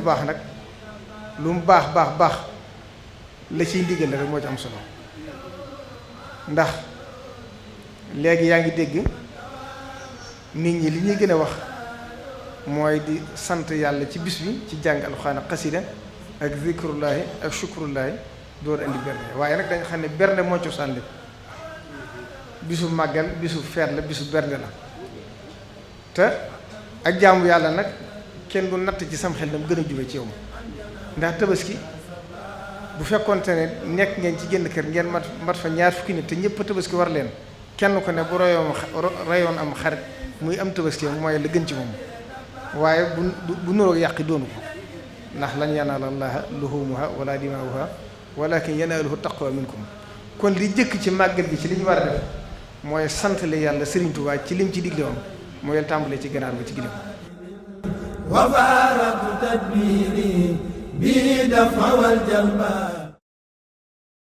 baax nag lu mu baax baax baax la ciy ndigal rek moo ci am solo ndax léegi yaa ngi dégg nit ñi li ñuy gën a wax mooy di sant yàlla ci bis bi ci jàng alxuraan ak xasida ak zikrullahi ak shukrullahi door indi bernde waaye nag dañ xam ne bernde moo cosaan lépp bisu màggal bisu feet la bisu bernde la te ak jaamu yàlla nag kenn du natt ci sam xel dam gën a jube ci yow ndax tabaski bu fekkoonte ne nekk ngeen ci génn kër ngeen mat fa ñaar fukki nit te ñëpp tabaski war leen kenn ko ne bu rayoon am xarit muy am tabaski mooy la gën ci moom waaye bu nuroog yàqi doonu ko ndax lan yanaala llaaha luhumuha wala dimaa'uha walakin yanaaluhu taqwa minkum kon li jëkk ci màggal gi ci li ñu war a def mooy santale yàlla Sëriñ Tuubaa ci lim ci digle woon mooy tàmbalee ci ganaar ba ci gileem wa faaraqtu tadbiiri bi dafa wal jalba